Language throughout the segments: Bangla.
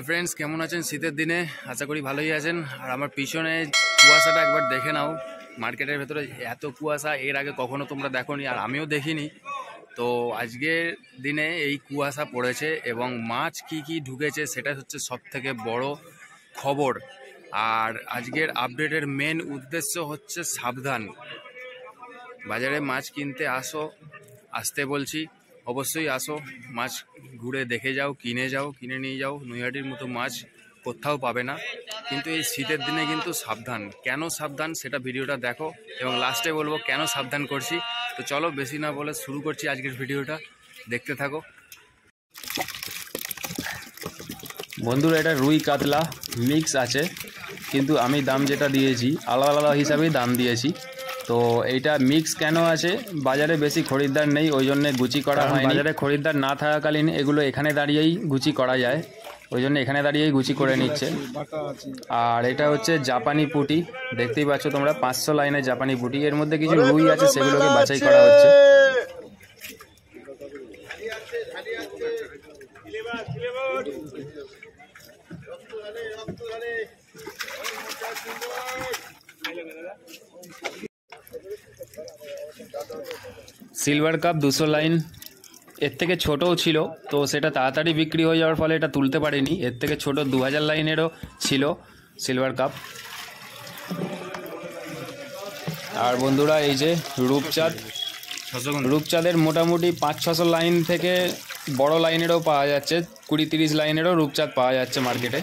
फ्रेंड्स केमन आছেন শীতের দিনে আশা করি ভালোই আছেন। আর আমার পিছনে কুয়াশাটা একবার দেখে নাও। মার্কেটের ভেতরে এত কুয়াশা এর আগে কখনো তোমরা দেখোনি, আর আমিও দেখিনি। তো আজকের দিনে এই কুয়াশা পড়েছে এবং মাছ কি কি ঢুকেছে সেটা হচ্ছে সবথেকে বড় খবর। আর আজকের আপডেটের মেন উদ্দেশ্য হচ্ছে সাবধান। বাজারে মাছ কিনতে আসতে বলছি, অবশ্যই আসো, মাছ ঘুরে দেখে যাও, কিনে নিয়ে যাও। নৈহাটির মতো মাছ কোথাও পাবে না। কিন্তু এই শীতের দিনে কিন্তু সাবধান। কেন সাবধান সেটা ভিডিওটা দেখো এবং লাস্টে বলবো কেন সাবধান করছি। তো চলো বেশি না বলে শুরু করছি আজকের ভিডিওটা, দেখতে থাকো। বন্ধুরা, এটা রুই কাতলা মিক্স আছে, কিন্তু আমি দাম যেটা দিয়েছি আলাদা আলাদা হিসাবেই দাম দিয়েছি। তো এইটা মিক্স কেন আছে, বাজারে বেশি খরিদ্দার নেই ওই জন্যে গুচি করা হয়। বাজারে খরিদ্দার না থাকাকালীন এগুলো এখানে দাঁড়িয়েই গুচি করা যায়, ওই জন্য এখানে দাঁড়িয়েই গুচি করে নিচ্ছে। আর এটা হচ্ছে জাপানি পুঁটি, দেখতেই পাচ্ছ তোমরা 500 লাইনের জাপানি পুঁটি। এর মধ্যে কিছু রুই আছে, সেগুলোকে বাছাই করা হচ্ছে। সিলভার কাপ 200 লাইন, এর থেকে ছোটও ছিল, তো সেটা তাড়াতাড়ি বিক্রি হয়ে যাওয়ার ফলে এটা তুলতে পারিনি। এর থেকে ছোট 2000 লাইনেরও ছিল সিলভার কাপ। আর বন্ধুরা, এই যে রূপচাঁদের মোটামুটি 500-600 লাইন থেকে বড় লাইনেরও পাওয়া যাচ্ছে, 20-30 লাইনেরও রূপচাঁদ পাওয়া যাচ্ছে মার্কেটে।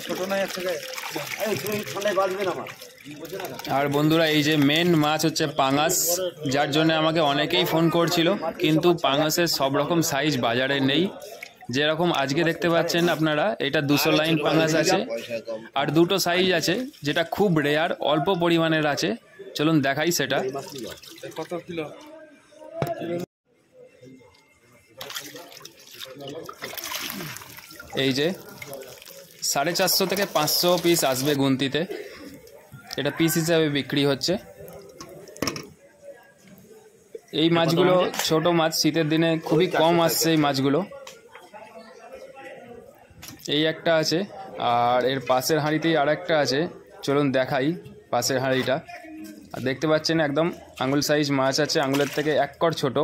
আর বন্ধুরা, এই যে মেন মাছ হচ্ছে পাঙাশ, যার জন্য আমাকে অনেকেই ফোন করছিল, কিন্তু পাঙাশের সব রকম সাইজ বাজারে নেই। যেরকম আজকে দেখতে পাচ্ছেন আপনারা, এটা 200 লাইন পাঙাশ আছে, আর দুটো সাইজ আছে যেটা খুব রেয়ার, অল্প পরিমাণের আছে। চলুন দেখাই সেটা। কত কিলো? এই যে 450 থেকে 500 পিস আসবে গুনতিতে, এটা পিস হিসাবে বিক্রি হচ্ছে। এই মাছগুলো ছোট মাছ, শীতের দিনে খুবই কম আসছে এই মাছগুলো। এই একটা আছে, আর এর পাশের হাঁড়িতেই আর একটা আছে। চলুন দেখাই পাশের হাঁড়িটা। আর দেখতে পাচ্ছেন একদম আঙুল সাইজ মাছ আছে, আঙুলের থেকে এক কড় ছোট।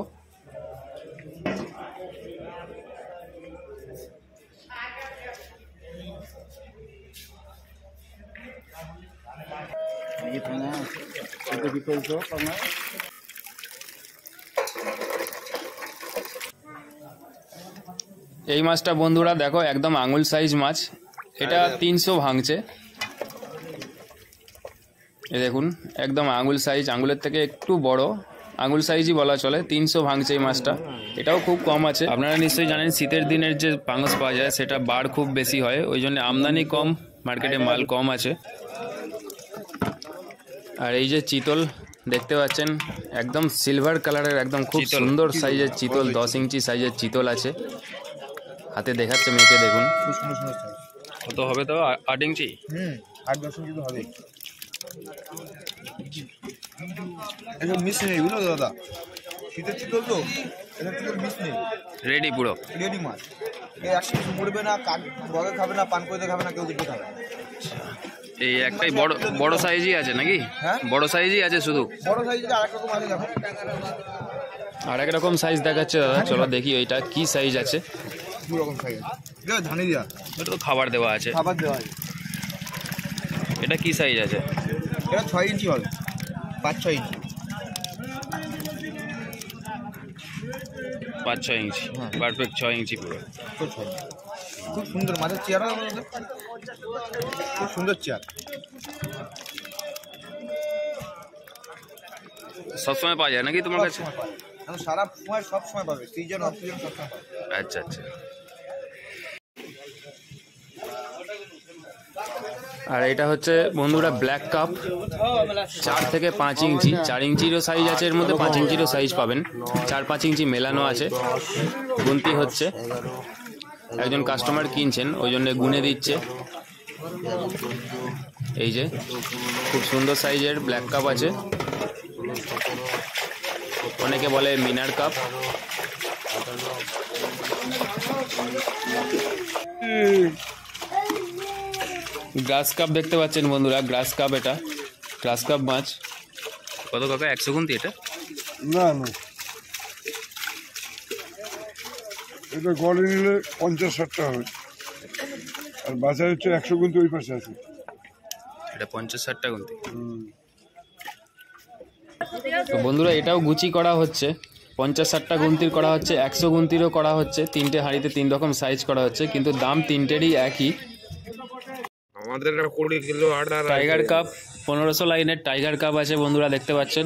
এই মাছটা বন্ধুরা দেখো, একদম আঙুল সাইজ মাছ, এটা 300 ভাঙছে। এই দেখুন, একদম আঙুল সাইজ, আঙুলের থেকে একটু বড়, আঙুল সাইজই বলা চলে। 300 ভাঙছে এই মাছটা, এটাও খুব কম আছে। আপনারা নিশ্চয়ই জানেন শীতের দিনের যে পাঙাশ পাওয়া যায় সেটা বার খুব বেশি হয়, ওই জন্য আমদানি কম, মার্কেটে মাল কম আছে। আর এই যে চিতল দেখতে পাচ্ছেন, একদম সিলভার কালারের, একদম খুব সুন্দর সাইজের চিতল, 10 ইঞ্চি সাইজের চিতল আছে। হাতে দেখাচ্ছে মেয়েকে, দেখুন কত হবে, তো 8 ইঞ্চি, 8-10 ইঞ্চি তো হবে। এটা মিস নেই বুঝলো দাদা, শীতের চিতল তো, এটা চিতল মিস নেই, রেডি, পুরো রেডি মাছ। এই এক কিছু মরবে না, বগে খাবে না, পান করে খাবে না, কেউ কিছু খাবে না। এই একটাই বড় সাইজই আছে নাকি? হ্যাঁ, বড় সাইজই আছে, শুধু বড় সাইজের আরেক রকম আছে। দেখো আরেক রকম সাইজ দেখাচ্ছে দাদা, চলো দেখি ওইটা কি সাইজ আছে। দু রকম সাইজ, এটা ধানি দেওয়া, এটা তো খাবার দেওয়া আছে, খাবার দেওয়া আছে। এটা কি সাইজ আছে? এটা 6 ইঞ্চি হবে, 5-6 ইঞ্চি, 5-6 ইঞ্চি, পারফেক্ট 6 ইঞ্চি পুরো। খুব সুন্দর মাছের চেয়ারা, খুব সুন্দর চেয়ার। সবসময় পাওয়া যায় নাকি তোমার কাছে? সারা সময়, সব সময় পাবে, সিজন অফ সিজন সব সময় পাবে। আচ্ছা আচ্ছা। আর এটা হচ্ছে বন্ধুরা ব্ল্যাক কাপ, 4 থেকে 5 ইঞ্চি, 4 ইঞ্চিরও সাইজ আছে, এর মধ্যে 5 ইঞ্চিরও সাইজ পাবেন। 4-5 ইঞ্চি মেলানো আছে, গুনতি হচ্ছে। একজন কাস্টমার কিনছেন, ওই জন্য গুনে দিচ্ছে। এই যে খুব সুন্দর সাইজের ব্ল্যাক কাপ আছে, অনেকে বলে মিনার কাপ। গ্রাস কাপ দেখতে পাচ্ছেন বন্ধুরা, গ্রাস কাপ, এটা গ্রাস কাপ মাছ। কত কাকা 100 গুনতি এটা? না না, এটা গড়ে নিলে 50-60 টাকা হবে, আর বাজারে হচ্ছে 100 গুনতি ওই পাশে আছে। এটা 50-60 টাকা গুনতি। তো বন্ধুরা এটাও গুচি করা হচ্ছে, 50-60 টাকা গুনতির করা হচ্ছে, 100 গুনতিরও করা হচ্ছে। 3টে হাঁড়িতে 3 রকম সাইজ করা হচ্ছে, কিন্তু দাম 3টেরই একই। আমাদের 20 কিলো অর্ডার। টাইগার কাপ 1500 লাইনের টাইগার কাপ আছে বন্ধুরা, দেখতে পাচ্ছেন।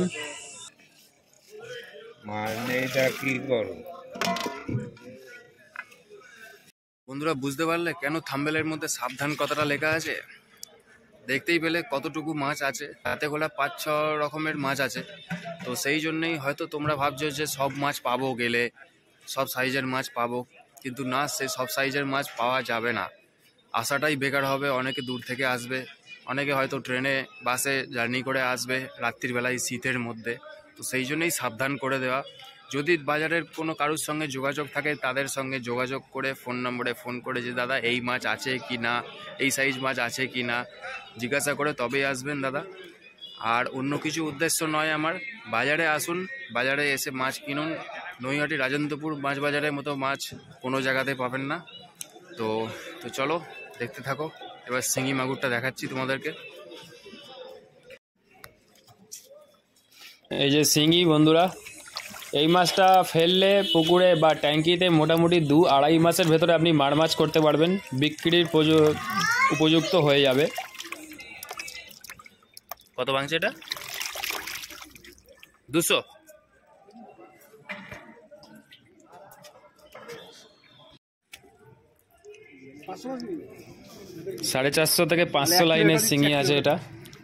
মানে এটা কি করো বন্ধুরা, বুঝতে পারলে কেন থাম্বনেলের মধ্যে সাবধান কথাটা লেখা আছে? দেখতেই পেলে কতটুকু মাছ আছে, হাতে গোলা 5-6 রকমের মাছ আছে। তো সেই জন্যই হয়তো তোমরা ভাবছো যে সব মাছ পাবো গেলে, সব সাইজের মাছ পাবো, কিন্তু না, সে সব সাইজের মাছ পাওয়া যাবে না। আসাটাই বেকার হবে। অনেকে দূর থেকে আসবে, অনেকে হয়তো ট্রেনে বাসে জার্নি করে আসবে রাত্রির বেলায় শীতের মধ্যে। তো সেই জন্যই সাবধান করে দেওয়া। যদি বাজারের কোনো কারোর সঙ্গে যোগাযোগ থাকে, তাদের সঙ্গে যোগাযোগ করে ফোন নম্বরে ফোন করে যে দাদা এই মাছ আছে কি না, এই সাইজ মাছ আছে কি না জিজ্ঞাসা করে তবেই আসবেন দাদা। আর অন্য কিছু উদ্দেশ্য নয় আমার। বাজারে আসুন, বাজারে এসে মাছ কিনুন। নৈহাটি রাজেন্দ্রপুর মাছ বাজারের মতো মাছ কোনো জায়গাতে পাবেন না। তো তো চলো দেখতে থাকো। এবার শিঙি মাগুরটা দেখাচ্ছি তোমাদেরকে। এই যে শিঙি বন্ধুরা, এই মাছটা ফেললে পুকুরে বা ট্যাঙ্কিতে মোটামুটি 2-2.5 মাসের ভেতরে আপনি মার মাছ করতে পারবেন, বিক্রির উপযুক্ত হয়ে যাবে। কত ভাঙছে এটা? 200। সাড়ে 400 থেকে 500 লাইনের শিঙি আছে। এটা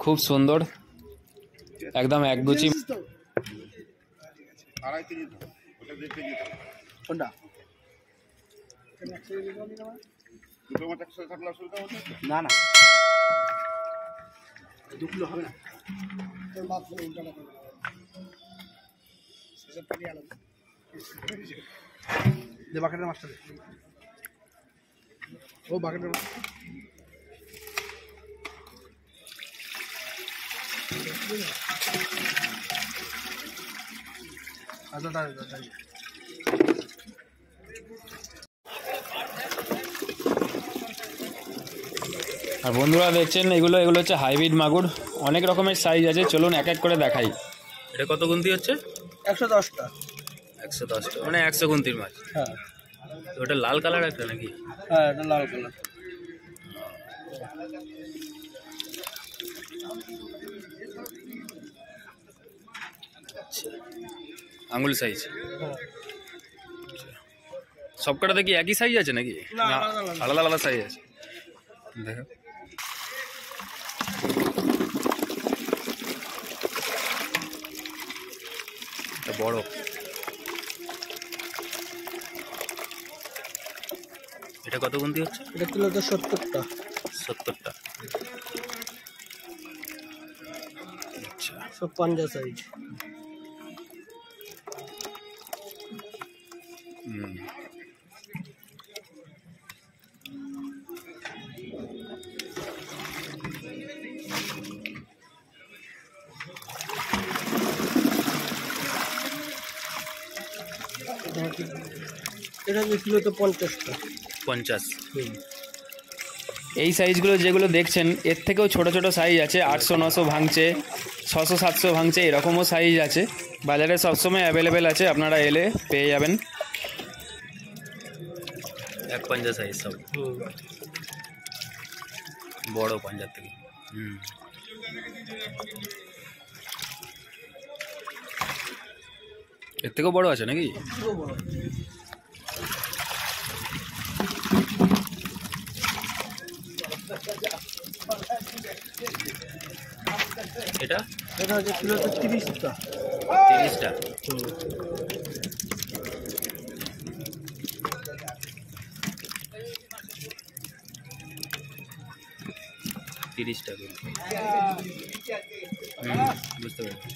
খুব সুন্দর, একদম একগুচি। না না, 2 কিলো হবে না। বাকেটের মাছটা ও বাকেটের মাছ। আর বন্ধুরা দেখছেন এগুলো হচ্ছে হাইব্রিড মাগুর, অনেক রকমের সাইজ আছে। চলুন এক এক করে দেখাই। এটা কত গুনতি হচ্ছে? 110টা। 110টা মানে 100 গুনতির মাছ। হ্যাঁ, ওটা লাল কালার একটা নাকি? হ্যাঁ, এটা লাল কালার। আঙুল সাইজ। সবকটাতে কি একই সাইজ আছে নাকি? না, আলাদা আলাদা সাইজ আছে। দেখো এটা বড়। এটা কত গুনতি হচ্ছে? এটা কিলোতে 70টা। 70টা। আচ্ছা, সব পাঞ্জা সাইজ। এটা কিলোতে 50টা। 50। এই সাইজগুলো যেগুলো দেখছেন এর থেকেও ছোট ছোট সাইজ আছে, 800-900 ভাঙছে, 600-700 ভাঙছে, এরকমও সাইজ আছে। বাজারে সবসময় অ্যাভেলেবেল আছে, আপনারা এলে পেয়ে যাবেন। এক পাঞ্জা সাইজ সব, বড় পাঞ্জার থেকে। এর থেকেও বড় আছে নাকি? এটা হচ্ছে কিলোতে 30টা। 30টা। বুঝতে পারছি।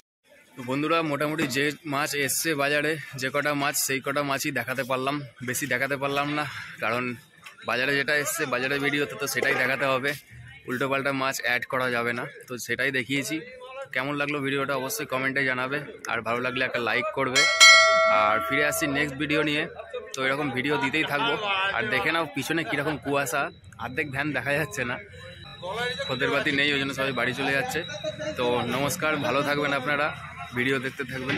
তো বন্ধুরা, মোটামুটি যে মাছ এসছে বাজারে, যে কটা মাছ সেই কটা মাছই দেখাতে পারলাম, বেশি দেখাতে পারলাম না, কারণ বাজারে যেটা এসছে বাজারে ভিডিওতে তো সেটাই দেখাতে হবে। উল্টোপাল্টা মাছ অ্যাড করা যাবে না, তো সেটাই দেখিয়েছি। কেমন লাগলো ভিডিওটা অবশ্যই কমেন্টে জানাবে, আর ভালো লাগলে একটা লাইক করবে। আর ফিরে আসছি নেক্সট ভিডিও নিয়ে, তো এরকম ভিডিও দিতেই থাকবো। আর দেখে নাও পিছনে কীরকম কুয়াশা, অর্ধেক ভ্যান দেখা যাচ্ছে না, খদ্দের বাতি নেই, ওই জন্য সবাই বাড়ি চলে যাচ্ছে। তো নমস্কার, ভালো থাকবেন আপনারা, ভিডিও দেখতে থাকবেন।